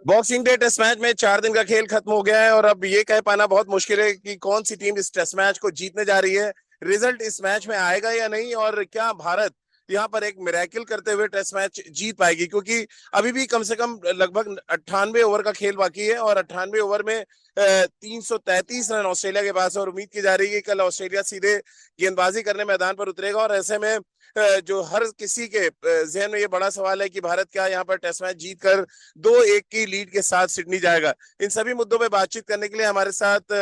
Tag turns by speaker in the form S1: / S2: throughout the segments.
S1: Boxing day test match में 4 दिन का खेल खत्म हो गया है और अब ये कह पाना बहुत मुश्किल है कि कौन सी टीम इस टेस्ट मैच को जीतने जा रही है। रिजल्ट इस मैच में आएगा या नहीं, और क्या भारत यहाँ पर एक मिरेकल करते हुए टेस्ट मैच जीत पाएगी, क्योंकि अभी भी कम से कम लगभग 98 ओवर का खेल बाकी है और 98 ओवर में 333 रन ऑस्ट्रेलिया के पास है। और उम्मीद की जा रही है कि कल ऑस्ट्रेलिया सीधे गेंदबाजी करने मैदान पर उतरेगा। और ऐसे में जो हर किसी के जहन में ये बड़ा सवाल है कि भारत क्या यहाँ पर टेस्ट मैच जीत कर 2-1 की लीड के साथ सिडनी जाएगा। इन सभी मुद्दों पे बातचीत करने के लिए हमारे साथ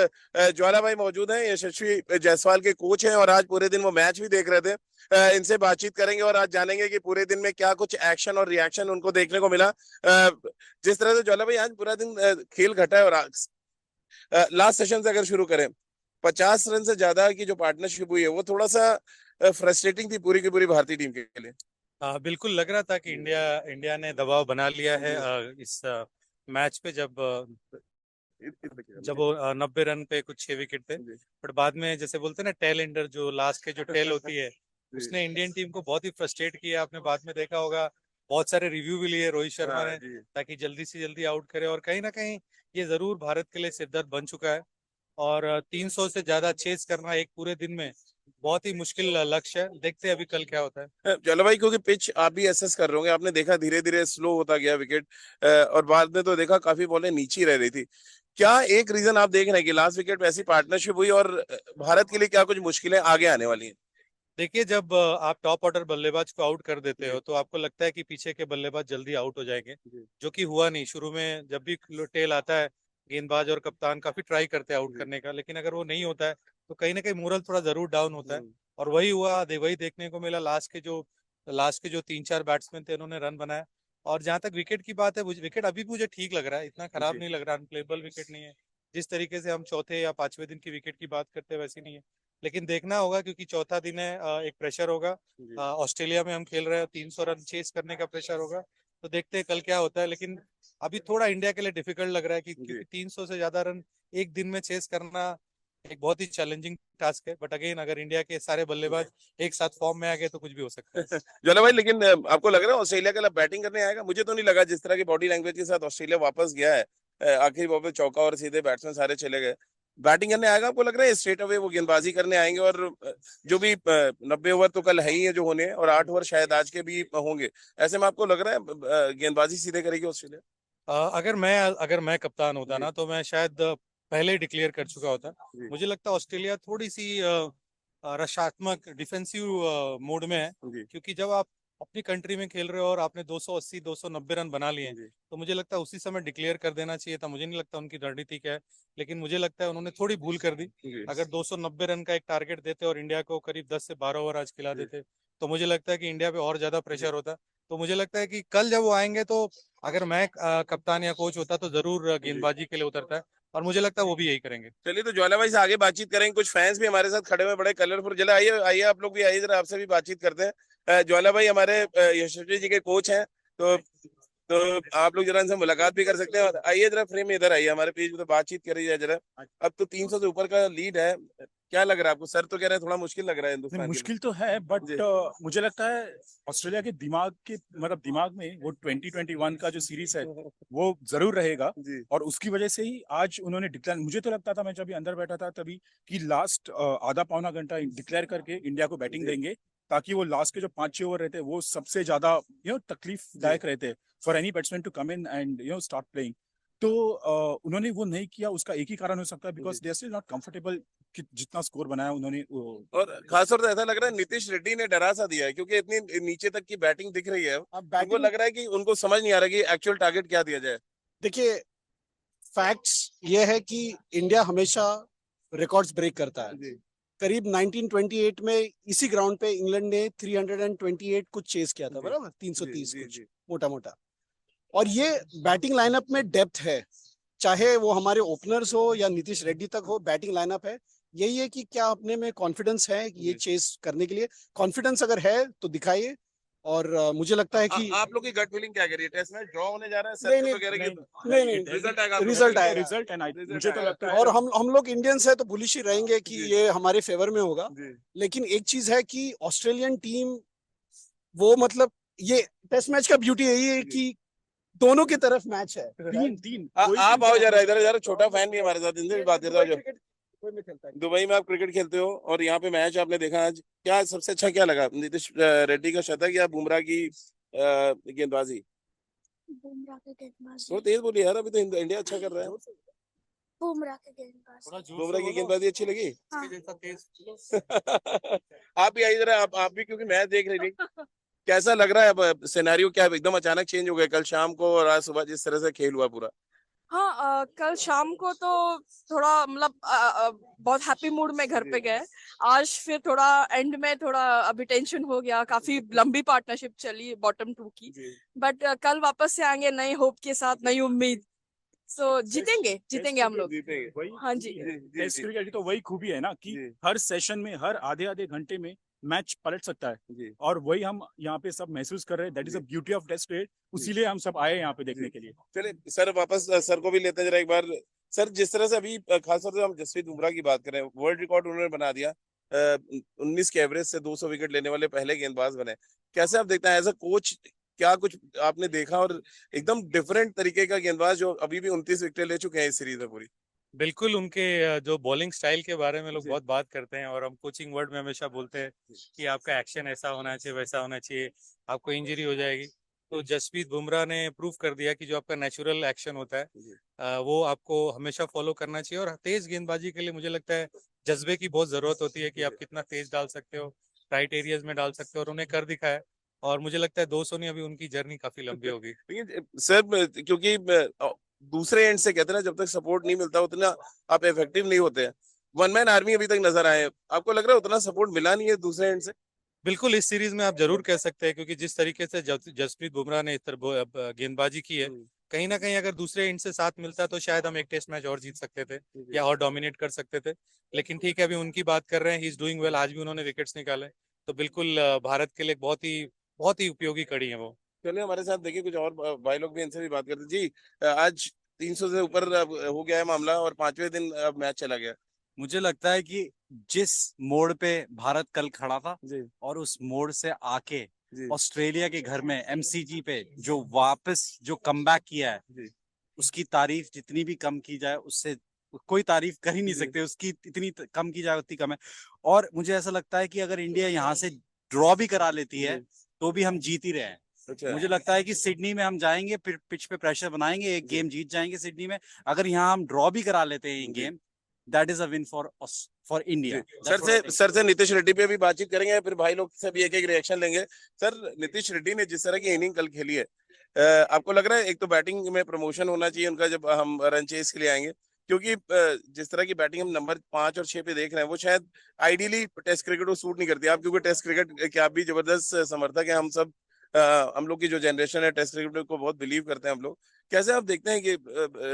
S1: ज्वाला भाई मौजूद हैं, यशस्वी जायसवाल के कोच हैं और आज पूरे दिन वो मैच भी देख रहे थे। इनसे बातचीत करेंगे और आज जानेंगे कि पूरे दिन में क्या कुछ एक्शन और रिएक्शन उनको देखने को मिला। जिस तरह से ज्वाला भाई आज पूरा दिन खेल घटा है और लास्ट सेशन से अगर शुरू करें, 50 रन से ज्यादा की जो पार्टनरशिप हुई है वो थोड़ा सा फ्रस्ट्रेटिंग थी पूरी की पूरी भारतीय टीम के लिए।
S2: बिल्कुल लग रहा था कि इंडिया ने दबाव बना लिया है इस मैच पे, जब वो 90 रन पे कुछ 6 विकेट थे। पर बाद में जैसे बोलते हैं ना, टेल एंडर, जो लास्ट के जो टेल होती है, उसने इंडियन टीम को बहुत ही फ्रस्ट्रेट किया। आपने बाद में देखा होगा, बहुत सारे रिव्यू भी लिए रोहित शर्मा ने, ताकि जल्दी से जल्दी आउट करे। और कहीं ना कहीं ये जरूर भारत के लिए सिरदर्द बन चुका है। और 300 से ज्यादा चेस करना एक पूरे दिन में बहुत ही मुश्किल लक्ष्य है। देखते हैं अभी कल क्या होता है।
S1: चलो भाई, क्योंकि पिच आप भी एसेस कर रहे होंगे, आपने देखा धीरे धीरे स्लो होता गया विकेट, और बाद में तो देखा काफी बॉलें नीचे रह रही थी। क्या एक रीजन आप देख रहे हैं कि लास्ट विकेट पे ऐसी पार्टनरशिप हुई, और भारत के लिए क्या कुछ मुश्किलें आगे आने वाली हैं?
S2: देखिए, जब आप टॉप ऑर्डर बल्लेबाज को आउट कर देते हो तो आपको लगता है कि पीछे के बल्लेबाज जल्दी आउट हो जाएंगे, जो कि हुआ नहीं। शुरू में जब भी टेल आता है, गेंदबाज और कप्तान काफी ट्राई करते हैं आउट करने का, लेकिन अगर वो नहीं होता है तो कहीं ना कहीं मोरल थोड़ा जरूर डाउन होता है। और वही हुआ, वही देखने को मिला। लास्ट के जो 3-4 बैट्समैन थे, उन्होंने रन बनाया। और जहां तक विकेट की बात है, विकेट अभी भी मुझे ठीक लग रहा है, इतना खराब नहीं लग रहा, अनप्लेबल विकेट नहीं है। जिस तरीके से हम चौथे या पांचवें दिन की विकेट की बात करते हैं वैसी नहीं है। लेकिन देखना होगा, क्योंकि चौथा दिन है, एक प्रेशर होगा। ऑस्ट्रेलिया में हम खेल रहे हैं, 300 रन चेस करने का प्रेशर होगा। तो देखते हैं कल क्या होता है। लेकिन अभी थोड़ा इंडिया के लिए डिफिकल्ट लग रहा है, क्योंकि 300 से ज्यादा रन एक दिन में चेस करना एक बहुत ही चैलेंजिंग टास्क है। बट अगेन, अगर इंडिया के सारे बल्लेबाज एक साथ फॉर्म में आ गए तो कुछ भी हो सकता है।
S1: जोला भाई, लेकिन आपको लग रहा है ऑस्ट्रेलिया के लिए बैटिंग करने आएगा? मुझे तो नहीं लगा, जिस तरह की बॉडी लैंग्वेज के साथ ऑस्ट्रेलिया वापस गया है, आखिरी बॉल पे चौका और सीधे बैट्समैन सारे चले गए। बैटिंग करने आएगा? आपको लग रहा है स्ट्रेट अवे वो गेंदबाजी करने आएंगे? और जो भी 90 ओवर तो कल है ही है जो होने हैं, और 8 ओवर शायद आज के भी होंगे। ऐसे में आपको लग रहा है गेंदबाजी सीधे करेगी ऑस्ट्रेलिया?
S2: अगर मैं कप्तान होता ना, तो मैं शायद पहले ही डिक्लेयर कर चुका होता। मुझे लगता है ऑस्ट्रेलिया थोड़ी सी रक्षात्मक डिफेंसिव मोड में है, क्योंकि जब आप अपनी कंट्री में खेल रहे हो और आपने 280 290 रन बना लिए हैं, तो मुझे लगता है उसी समय डिक्लेयर कर देना चाहिए था। मुझे नहीं लगता उनकी रणनीति क्या है, लेकिन मुझे लगता है उन्होंने थोड़ी भूल कर दी। अगर 290 रन का एक टारगेट देते और इंडिया को करीब 10 से 12 ओवर आज खिला देते, तो मुझे लगता है कि इंडिया पे और ज्यादा प्रेशर होता। तो मुझे लगता है कि कल जब वो आएंगे, तो अगर मैं कप्तान या कोच होता तो जरूर गेंदबाजी के लिए उतरता है। और मुझे लगता है वो भी यही करेंगे।
S1: चलिए, तो ज्वाला भाई से आगे बातचीत करेंगे। कुछ फैंस भी हमारे साथ खड़े हुए, बड़े कलरफुल। चले आइए आइए, आप लोग भी आइए, जरा आपसे भी बातचीत करते हैं। ज्वाला भाई हमारे यशस्वी जी के कोच हैं, तो आप लोग जरा इनसे मुलाकात भी कर सकते हैं। और आइए जरा फ्रेम में इधर आइए, हमारे पेज में तो बातचीत करिए जरा। अब तो 300 से ऊपर का लीड है, क्या लग रहा है आपको? सर तो कह रहे हैं थोड़ा मुश्किल लग रहा है हिंदुस्तान।
S3: मुश्किल तो है, बट मुझे लगता है ऑस्ट्रेलिया के दिमाग में वो 2021 का जो सीरीज है वो जरूर रहेगा। और उसकी वजह से ही आज उन्होंने डिक्लेयर, मुझे तो लगता था, मैं जब अंदर बैठा था तभी, कि लास्ट आधा पौना घंटा डिक्लेयर करके इंडिया को बैटिंग देंगे, ताकि वो लास्ट के जो 5-6 ओवर रहते हैं वो सबसे ज्यादा तकलीफदायक रहते हैं for any batsman to come in and start playing. तो उन्होंने वो नहीं किया। उसका एक ही कारण हो सकता है, because they are still not comfortable कि जितना स्कोर बनाया उन्होंने।
S1: और खासतौर से ऐसा लग रहा है नीतीश रेड्डी ने डरा सा दिया है, क्योंकि इतनी नीचे तक की बैटिंग दिख रही है। उनको लग रहा है कि उनको समझ नहीं आ रहा कि एक्चुअल टारगेट क्या दिया जाए।
S4: देखिए, फैक्ट्स ये है कि इंडिया हमेशा रिकॉर्ड्स ब्रेक करता है। करीब 1928 में इसी ग्राउंड पे इंग्लैंड ने 328 कुछ चेस किया था, बराबर 330 कुछ मोटा मोटा। और ये बैटिंग लाइनअप में डेप्थ है, चाहे वो हमारे ओपनर्स हो या नीतीश रेड्डी तक हो, बैटिंग लाइनअप है। यही है कि क्या अपने में कॉन्फिडेंस है ये चेस करने के लिए। कॉन्फिडेंस अगर है तो दिखाइए। और मुझे लगता है कि
S1: आप लोग की गट फीलिंग क्या कह रही है? टेस्ट मैच ड्रॉ होने जा रहा है?
S4: नहीं नहीं
S1: रिजल्ट आएगा,
S4: रिजल्ट
S3: मुझे तो लगता है।
S4: और हम लोग इंडियंस है तो बुलिश ही रहेंगे कि ये हमारे फेवर में होगा। लेकिन एक चीज है कि ऑस्ट्रेलियन टीम, वो मतलब ये टेस्ट मैच का ब्यूटी यही है कि दोनों की तरफ मैच है।
S3: तीन
S1: आप आओ जरा इधर, जरा छोटा फैन भी हमारे साथ, इनसे भी बात करता हूँ।
S4: दुबई में खेलता है।
S1: दुबई में आप क्रिकेट खेलते हो और यहाँ पे मैच आपने देखा आज, क्या सबसे अच्छा क्या लगा? नीतीश रेड्डी का शतक या बुमराह की गेंदबाजी?
S5: बुमराह के गेंदबाजी।
S1: तो तेज बोलिए यार, अभी तो इंडिया अच्छा कर रहा है।
S5: बुमराह के गेंदबाजी।
S1: बुमराह की गेंदबाजी अच्छी लगी?
S5: हाँ।
S1: आप भी आइए जरा, आप भी, क्योंकि मैच देख रही थी। कैसा लग रहा है अब सिनेरियो? क्या एकदम अचानक चेंज हो गया कल शाम को और आज सुबह जिस तरह से खेल हुआ पूरा?
S6: हाँ, कल शाम को तो थोड़ा मतलब बहुत हैप्पी मूड में घर पे गए। आज फिर थोड़ा एंड में थोड़ा अभी टेंशन हो गया, काफी लंबी पार्टनरशिप चली बॉटम 2 की। बट कल वापस से आएंगे नई होप के साथ, नई उम्मीद। सो जीतेंगे हम लोग।
S1: जीतेंगे।
S6: हाँ जी।
S3: टेस्ट क्रिकेट की तो वही खूबी है ना कि हर सेशन में, हर आधे आधे घंटे में मैच पलट सकता है, और वही हम यहाँ पे सब महसूस कर रहे हैं। That is the beauty of test cricket. उसीलिए हम सब आए यहाँ पे देखने के लिए।
S1: चलिए सर, वापस सर को भी लेते हैं जरा एक बार। सर, जिस तरह से अभी खासतौर से हम जसप्रीत बुमराह की बात करें, वर्ल्ड रिकॉर्ड उन्होंने बना दिया। 19 के एवरेज से 200 विकेट लेने वाले पहले गेंदबाज बने। कैसे आप देखते हैं एज अ कोच, क्या कुछ आपने देखा? और एकदम डिफरेंट तरीके का गेंदबाज जो अभी भी 29 विकेट ले चुके हैं इस सीरीज में पूरी।
S2: बिल्कुल, उनके जो बॉलिंग स्टाइल के बारे में लोग बहुत बात करते हैं और हम कोचिंग वर्ड में हमेशा बोलते हैं कि आपका एक्शन ऐसा होना चाहिए, वैसा होना चाहिए, आपको इंजरी हो जाएगी। तो जसप्रीत बुमराह ने प्रूव कर दिया कि जो आपका नेचुरल एक्शन होता है वो आपको हमेशा फॉलो करना चाहिए। और तेज गेंदबाजी के लिए मुझे लगता है जज्बे की बहुत जरूरत होती है कि आप कितना तेज डाल सकते हो, राइट एरियाज में डाल सकते हो, और उन्हें कर दिखाया। और मुझे लगता है 200 नहीं, अभी उनकी जर्नी काफी लंबी होगी।
S1: लेकिन सर, क्योंकि दूसरे एंड से कहते हैं ना, जब तक सपोर्ट नहीं मिलता उतना आप इफेक्टिव नहीं होते हैं। वन मैन आर्मी अभी तक नजर आए, आपको लग रहा है उतना सपोर्ट मिला नहीं है दूसरे एंड से?
S2: बिल्कुल, इस सीरीज में आप जरूर कह सकते हैं, क्योंकि जिस तरीके से जसप्रीत बुमराह ने इस तरह गेंदबाजी की है, कहीं ना कहीं अगर दूसरे एंड से साथ मिलता तो शायद हम एक टेस्ट मैच और जीत सकते थे या और डोमिनेट कर सकते थे। लेकिन ठीक है, अभी उनकी बात कर रहे हैं, ही इज डूइंग वेल। आज भी उन्होंने विकेट्स निकाले, तो बिल्कुल भारत के लिए बहुत ही उपयोगी कड़ी है वो।
S1: चलिए हमारे साथ देखिए कुछ और भाई लोग भी, इनसे भी बात करते जी। आज 300 से ऊपर अब हो गया है मामला और 5वें दिन अब मैच चला गया।
S7: मुझे लगता है कि जिस मोड़ पे भारत कल खड़ा था और उस मोड़ से आके ऑस्ट्रेलिया के घर में एमसीजी पे जो वापस जो कमबैक किया है, उसकी तारीफ जितनी भी कम की जाए उससे कोई तारीफ कर ही नहीं सकते। उसकी इतनी कम की जाए उतनी कम है। और मुझे ऐसा लगता है कि अगर इंडिया यहाँ से ड्रॉ भी करा लेती है तो भी हम जीत ही रहे हैं।
S1: अच्छा।
S7: मुझे लगता है कि सिडनी में हम जाएंगे, पिच पे प्रेशर बनाएंगे, एक गेम जीत जाएंगे सिडनी में। अगर यहाँ हम ड्रॉ भी करा लेते हैं game, that is a win for India.
S1: Sir से नीतीश रेड्डी पे भी बातचीत करेंगे, फिर भाई लोग से भी एक एक रिएक्शन लेंगे। सर, नीतीश रेड्डी ने जिस तरह की इनिंग कल खेली है, आपको लग रहा है एक तो बैटिंग में प्रमोशन होना चाहिए उनका जब हम रन चेस के लिए आएंगे? क्योंकि जिस तरह की बैटिंग हम नंबर 5 और 6 पे देख रहे हैं, वो शायद आइडियली टेस्ट क्रिकेट को सूट नहीं करती। आप क्योंकि टेस्ट क्रिकेट के आप भी जबरदस्त समर्थक है, हम सब हम लोग की जो जनरेशन है टेस्ट क्रिकेट को बहुत बिलीव करते हैं हम लोग। कैसे आप देखते हैं कि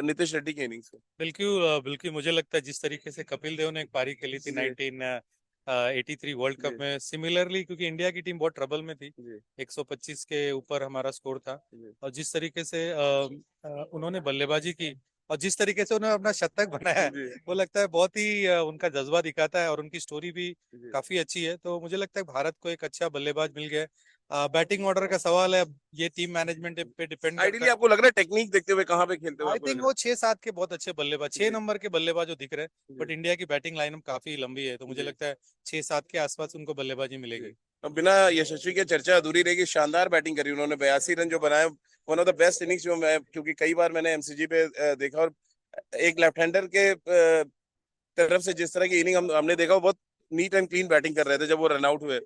S1: नीतीश रेड्डी की इनिंग्स को?
S2: बिल्कुल मुझे लगता है जिस तरीके से कपिल देव ने एक पारी खेली थी 1983 वर्ल्ड कप में, सिमिलरली, क्योंकि इंडिया की टीम बहुत ट्रबल में थी, 125 के ऊपर हमारा स्कोर था, और जिस तरीके से उन्होंने बल्लेबाजी की और जिस तरीके से उन्होंने अपना शतक बनाया है, वो लगता है बहुत ही उनका जज्बा दिखाता है और उनकी स्टोरी भी काफी अच्छी है। तो मुझे लगता है भारत को एक अच्छा बल्लेबाज मिल गया। बैटिंग ऑर्डर का सवाल है, अब ये टीम मैनेजमेंट पे डिपेंड
S1: आइडियली आपको लग रहा है टेक्निक देखते हुए कहाँ पे खेलते हुए?
S2: आई थिंक वो 6-7 के बहुत अच्छे बल्लेबाज, 6 नंबर के बल्लेबाज जो दिख रहे हैं, बट इंडिया की बैटिंग लाइनअप काफी लंबी है, तो मुझे लगता है 6-7 के आसपास उनको बल्लेबाजी मिलेगी।
S1: अब बिना यशस्वी के चर्चा अधूरी रहेगी। शानदार बैटिंग करी उन्होंने, 82 रन जो बनाए, one of the best innings जो मैं, क्योंकि कई बार मैंने एमसीजी पे देखा, और एक लेफ्ट हैंडर के तरफ से जिस तरह की इनिंग हमने देखा, वो बहुत नीट एंड क्लीन बैटिंग कर रहे थे जब वो रन आउट हुए।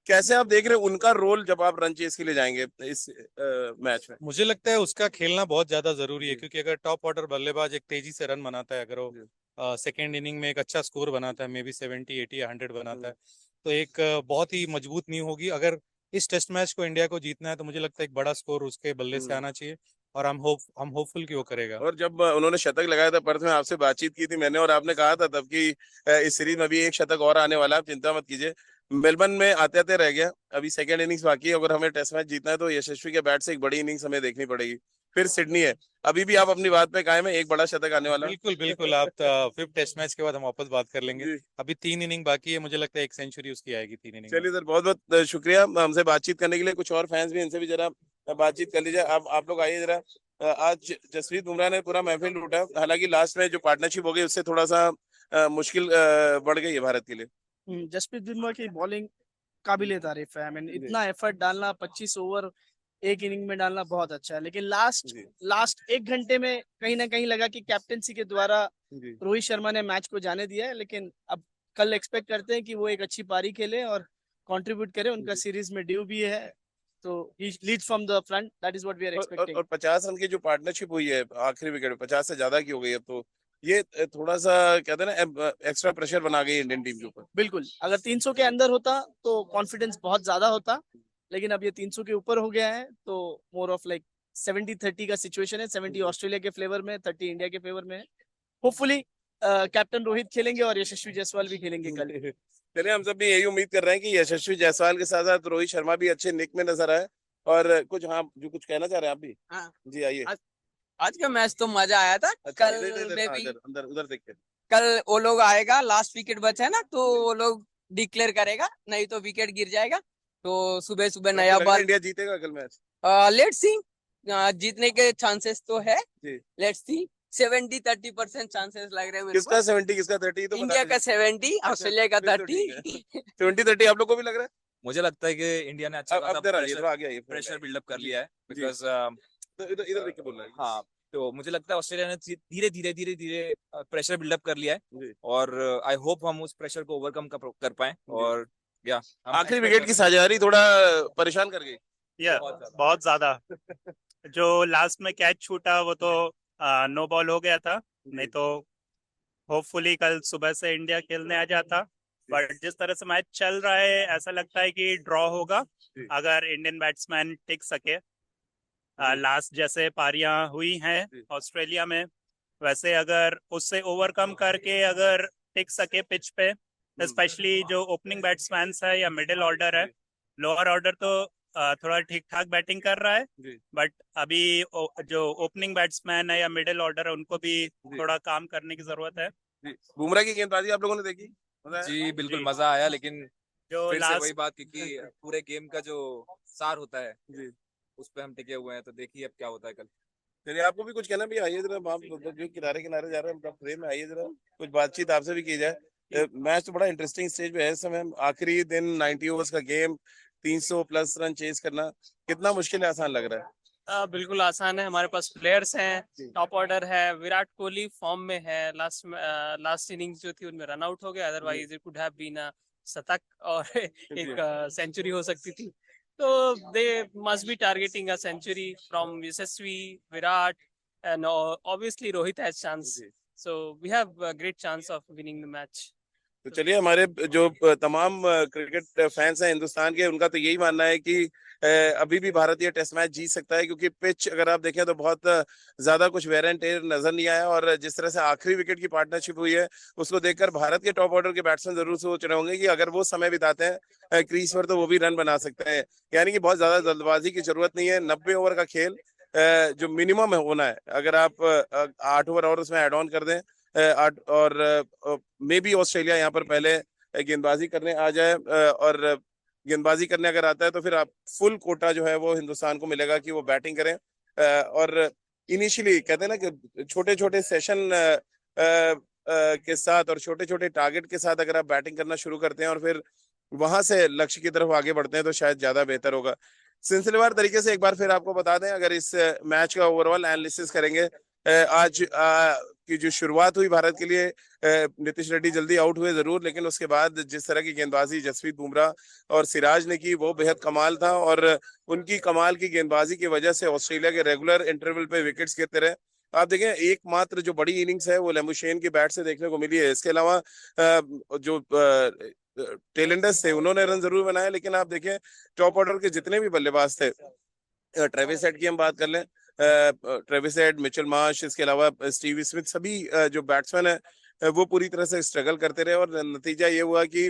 S1: कैसे आप देख रहे हैं उनका रोल जब आप रन चेस के लिए जाएंगे इस मैच में?
S2: मुझे लगता है उसका खेलना बहुत ज्यादा जरूरी है, क्योंकि अगर टॉप ऑर्डर बल्लेबाज एक तेजी से रन बनाता है, अगर वो सेकेंड इनिंग में एक अच्छा स्कोर बनाता है, मे बी 70, 80 या 100 बनाता है, तो एक बहुत ही मजबूत नींव होगी। अगर इस टेस्ट मैच को इंडिया को जीतना है तो मुझे लगता है एक बड़ा स्कोर उसके बल्ले से आना चाहिए, और हम होपफुल कि वो करेगा।
S1: और जब उन्होंने शतक लगाया था पर्थ में, आपसे बातचीत की थी मैंने, और आपने कहा था तब कि इस सीरीज में भी एक शतक और आने वाला है, आप चिंता मत कीजिए। मेलबर्न में आते आते रह गया, अभी सेकंड इनिंग्स बाकी है। अगर हमें टेस्ट मैच जीतना है तो यशस्वी के बैट से एक बड़ी इनिंग्स हमें देखनी पड़ेगी। फिर सिडनी है, अभी भी आप अपनी बात पे कायम है, एक बड़ा शतक आने वाला है।
S2: बिल्कुल आप फिफ्थ टेस्ट मैच के बाद हम वापस बात कर लेंगे। अभी 3 इनिंग बाकी है, मुझे लगता है 1 सेंचुरी उसकी आएगी 3 इनिंग।
S1: चलिए सर, बहुत बहुत शुक्रिया हमसे बातचीत करने के लिए। कुछ और फैंस भी, इनसे भी जरा बातचीत कर लीजिए। आप लोग आइए जरा। आज जसप्रीत बुमराह ने पूरा महफिल लूटा, हालांकि लास्ट में जो पार्टनरशिप हो गई उससे थोड़ा सा मुश्किल बढ़ गई है भारत के लिए।
S8: जसप्रीत बुमराह की बॉलिंग काबिले तारीफ है। आई मीन इतना एफर्ट डालना 25 ओवर एक इनिंग में डालना बहुत अच्छा है, लेकिन लास्ट एक घंटे में कहीं ना कहीं लगा कि कैप्टेंसी के द्वारा रोहित शर्मा ने मैच को जाने दिया है। लेकिन अब कल एक्सपेक्ट करते हैं कि वो एक अच्छी पारी खेले और कंट्रीब्यूट करे। उनका सीरीज में ड्यू भी है, तो he leads from the front, that is what we are expecting.
S1: और 50 रन की जो पार्टनरशिप हुई है आखिरी विकेट में, 50 से ज्यादा की हो गई अब तो, ये थोड़ा सा कहते हैं ना एक्स्ट्रा प्रेशर बना गई इंडियन टीम के ऊपर।
S8: बिल्कुल, अगर 300 के अंदर होता तो कॉन्फिडेंस बहुत ज्यादा होता, लेकिन अब ये 300 के ऊपर हो गया है, तो मोर ऑफ लाइक 70-30 का सिचुएशन है। 70 ऑस्ट्रेलिया के फेवर में, 30 इंडिया के फेवर में है। होपफुली कैप्टन रोहित खेलेंगे और यशस्वी जायसवाल भी खेलेंगे कल।
S1: चलिए, हम सब भी यही उम्मीद कर रहे हैं कि यशस्वी जायसवाल के साथ साथ रोहित शर्मा भी अच्छे निक में नजर आए। और कुछ, हाँ, जो कुछ कहना चाह रहे हैं आप भी।
S9: हाँ,
S1: जी आइए।
S9: आज का मैच तो मजा आया था।
S1: अच्छा,
S9: कल में भी
S1: अंदर उधर देख के।
S9: कल वो लोग आएगा, लास्ट विकेट बचा है ना, तो वो लोग डिक्लेयर करेगा, नहीं तो विकेट गिर जाएगा। तो सुबह सुबह नया बॉल।
S1: इंडिया जीतेगा कल मैच?
S9: लेट्स सी, जीतने के चांसेस तो है।
S1: जी।
S9: लेट्स सी, 70-30% चांसेस लग रहे हैं मेरे
S1: किसका
S9: को।
S1: 70 किसका 30 तो
S9: इंडिया का 70, ऑस्ट्रेलिया का 30।
S1: 70-30 आप लोग को भी लग रहा है?
S10: मुझे लगता है कि इंडिया ने अच्छा
S1: अब
S10: खासा
S1: जरा ये थोड़ा आगे आइए।
S10: प्रेशर बिल्डअप कर लिया है, बिकॉज
S1: इधर देख के बोल रहा है।
S10: हाँ, तो मुझे लगता है ऑस्ट्रेलिया ने धीरे धीरे प्रेशर बिल्डअप कर लिया है, और आई होप हम उस प्रेशर को ओवरकम कर पाए। और या
S1: आखिरी विकेट की साझेदारी थोड़ा परेशान कर गई।
S11: बहुत ज्यादा। जो लास्ट में कैच छूटा वो तो नो बॉल हो गया था, नहीं तो होपफुली कल सुबह से इंडिया खेलने आ जाता। बट जिस तरह से मैच चल रहा है, ऐसा लगता है कि ड्रॉ होगा अगर इंडियन बैट्समैन टिक सके। लास्ट जैसे पारियां हुई हैं ऑस्ट्रेलिया में, वैसे अगर उससे ओवरकम करके अगर टिक सके पिच पे, स्पेशली जो ओपनिंग बैट्समैन है या मिडिल ऑर्डर है। लोअर ऑर्डर तो थोड़ा ठीक ठाक बैटिंग कर रहा है, बट अभी जो ओपनिंग बैट्समैन है या मिडिल ऑर्डर है, उनको भी थोड़ा काम करने की जरूरत है।
S1: बुमराह की गेंदबाजी आप लोगों ने देखी?
S10: जी बिल्कुल मजा आया, लेकिन
S11: जो
S10: फिर से
S11: लास्ट
S10: वही बात की कि पूरे गेम का जो सार होता है उस पे हम टिके हुए हैं, तो देखिए अब क्या होता है कल।
S1: चलिए, आपको भी कुछ कहना भी, आइए जरा। आप जो किनारे किनारे जा रहे हैं फ्रेम में, आइए जरा, कुछ बातचीत आपसे भी की जाए। मैच तो बड़ा इंटरेस्टिंग स्टेज पे है इस समय, आखिरी दिन 90 ओवर्स का गेम, 300 प्लस रन चेज करना कितना मुश्किल है, आसान लग रहा है?
S12: बिल्कुल आसान है। हमारे पास प्लेयर्स हैं, टॉप ऑर्डर है, विराट कोहली फॉर्म में है। लास्ट इनिंग्स जो थी उनमें रन आउट हो गया, otherwise it could have been a शतक और एक सेंचुरी हो सकती थी। तो they must be targeting a century from Yashasvi, Virat and obviously Rohit has chance, so we have a great chance of winning the match.
S1: तो चलिए, हमारे जो तमाम क्रिकेट फैंस हैं हिंदुस्तान के, उनका तो यही मानना है कि अभी भी भारत ये टेस्ट मैच जीत सकता है, क्योंकि पिच अगर आप देखें तो बहुत ज्यादा कुछ वेर एंड टेयर नजर नहीं आया। और जिस तरह से आखिरी विकेट की पार्टनरशिप हुई है, उसको देखकर भारत के टॉप ऑर्डर के बैट्समैन जरूर सोच रहे होंगे कि अगर वो समय बिताते हैं क्रीज पर तो वो भी रन बना सकते हैं। यानी कि बहुत ज्यादा जल्दबाजी की जरूरत नहीं है। 90 ओवर का खेल जो मिनिमम होना है, अगर आप 8 ओवर और उसमें एड ऑन कर दें, और मे बी ऑस्ट्रेलिया यहाँ पर पहले गेंदबाजी करने आ जाए, और गेंदबाजी करने अगर आता है तो फिर आप फुल कोटा जो है वो हिंदुस्तान को मिलेगा कि वो बैटिंग करें। और इनिशियली कहते हैं ना कि छोटे छोटे सेशन के साथ और छोटे छोटे टारगेट के साथ अगर आप बैटिंग करना शुरू करते हैं और फिर वहां से लक्ष्य की तरफ आगे बढ़ते हैं तो शायद ज्यादा बेहतर होगा। सिलसिलेवार तरीके से एक बार फिर आपको बता दें, अगर इस मैच का ओवरऑल एनालिसिस करेंगे, आज की जो शुरुआत हुई भारत के लिए, नीतीश रेड्डी जल्दी आउट हुए जरूर, लेकिन उसके बाद जिस तरह की गेंदबाजी जसप्रीत बुमराह और सिराज ने की वो बेहद कमाल था। और उनकी कमाल की गेंदबाजी की वजह से ऑस्ट्रेलिया के रेगुलर इंटरवल पे विकेट्स गिरते रहे। आप देखें, एकमात्र जो बड़ी इनिंग्स है वो लेमुशेन की बैट से देखने को मिली है। इसके अलावा जो टेलेंडर्स थे उन्होंने रन जरूर बनाए, लेकिन आप देखें टॉप ऑर्डर के जितने भी बल्लेबाज थे, ट्रेविस हेड की हम बात कर लें, ट्रेविस हेड, मिचेल मार्श, इसके अलावा स्टीव स्मिथ, सभी जो बैट्समैन है वो पूरी तरह से स्ट्रगल करते रहे। और नतीजा ये हुआ कि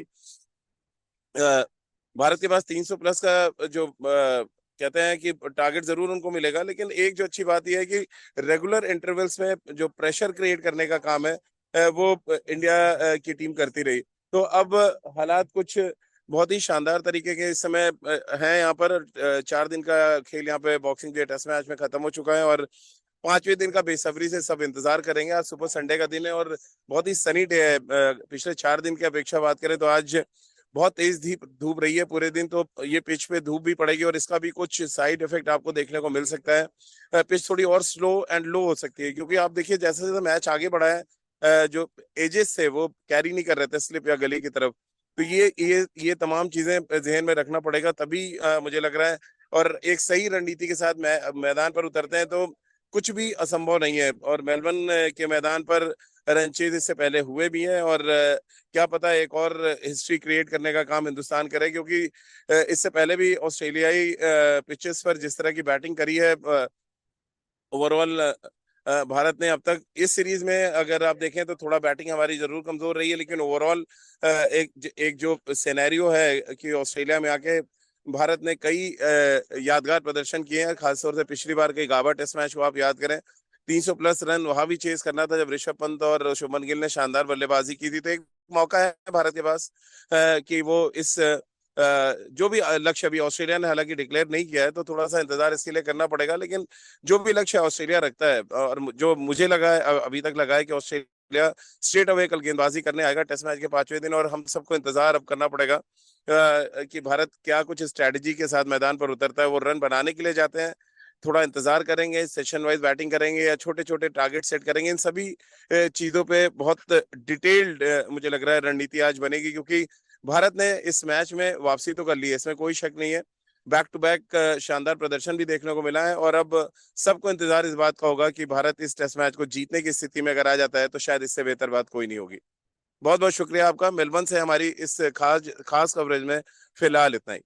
S1: भारत के पास 300 प्लस का जो कहते हैं कि टारगेट जरूर उनको मिलेगा, लेकिन एक जो अच्छी बात यह है कि रेगुलर इंटरवल्स में जो प्रेशर क्रिएट करने का काम है वो इंडिया की टीम करती रही। तो अब हालात कुछ बहुत ही शानदार तरीके के इस समय हैं यहाँ पर। 4 दिन का खेल यहाँ पे बॉक्सिंग डे टेस्ट मैच में खत्म हो चुका है और 5वें दिन का बेसब्री से सब इंतजार करेंगे। आज सुबह संडे का दिन है और बहुत ही सनी डे है। पिछले 4 दिन की अपेक्षा बात करें तो आज बहुत तेज धूप रही है पूरे दिन, तो ये पिच पे धूप भी पड़ेगी और इसका भी कुछ साइड इफेक्ट आपको देखने को मिल सकता है। पिच थोड़ी और स्लो एंड लो हो सकती है क्योंकि आप देखिए जैसे जैसे मैच आगे बढ़ा है, जो एजेस थे वो कैरी नहीं कर रहे थे स्लिप या गली की तरफ। तो ये तमाम चीजें जहन में रखना पड़ेगा, तभी मुझे लग रहा है। और एक सही रणनीति के साथ मैदान पर उतरते हैं तो कुछ भी असंभव नहीं है। और मेलबर्न के मैदान पर रनचेज इससे पहले हुए भी हैं और क्या पता एक और हिस्ट्री क्रिएट करने का काम हिंदुस्तान करे, क्योंकि इससे पहले भी ऑस्ट्रेलियाई पिचेस पर जिस तरह की बैटिंग करी है ओवरऑल भारत ने अब तक इस सीरीज में, अगर आप देखें तो थोड़ा बैटिंग हमारी जरूर कमजोर रही है, लेकिन ओवरऑल एक जो सिनेरियो है कि ऑस्ट्रेलिया में आके भारत ने कई यादगार प्रदर्शन किए हैं। खासतौर से पिछली बार के गाबा टेस्ट मैच को आप याद करें, 300 प्लस रन वहां भी चेस करना था जब ऋषभ पंत और शुभमन गिल ने शानदार बल्लेबाजी की थी। तो एक मौका है भारत के पास कि वो इस जो भी लक्ष्य अभी ऑस्ट्रेलिया ने हालांकि डिक्लेयर नहीं किया है तो थोड़ा सा इंतजार इसके लिए करना पड़ेगा, लेकिन जो भी लक्ष्य ऑस्ट्रेलिया रखता है और जो मुझे लगा है अभी तक लगा है कि ऑस्ट्रेलिया स्ट्रेट अवे कल गेंदबाजी करने आएगा टेस्ट मैच के 5वें दिन। और हम सबको इंतजार अब करना पड़ेगा कि भारत क्या कुछ स्ट्रैटेजी के साथ मैदान पर उतरता है। वो रन बनाने के लिए जाते हैं, थोड़ा इंतजार करेंगे, सेशन वाइज बैटिंग करेंगे या छोटे छोटे टारगेट सेट करेंगे, इन सभी चीजों पे बहुत डिटेल्ड मुझे लग रहा है रणनीति आज बनेगी, क्योंकि भारत ने इस मैच में वापसी तो कर ली है, इसमें कोई शक नहीं है। बैक टू बैक शानदार प्रदर्शन भी देखने को मिला है और अब सबको इंतजार इस बात का होगा कि भारत इस टेस्ट मैच को जीतने की स्थिति में अगर आ जाता है तो शायद इससे बेहतर बात कोई नहीं होगी। बहुत बहुत शुक्रिया आपका। मेलबर्न से हमारी इस खास कवरेज में फिलहाल इतना ही।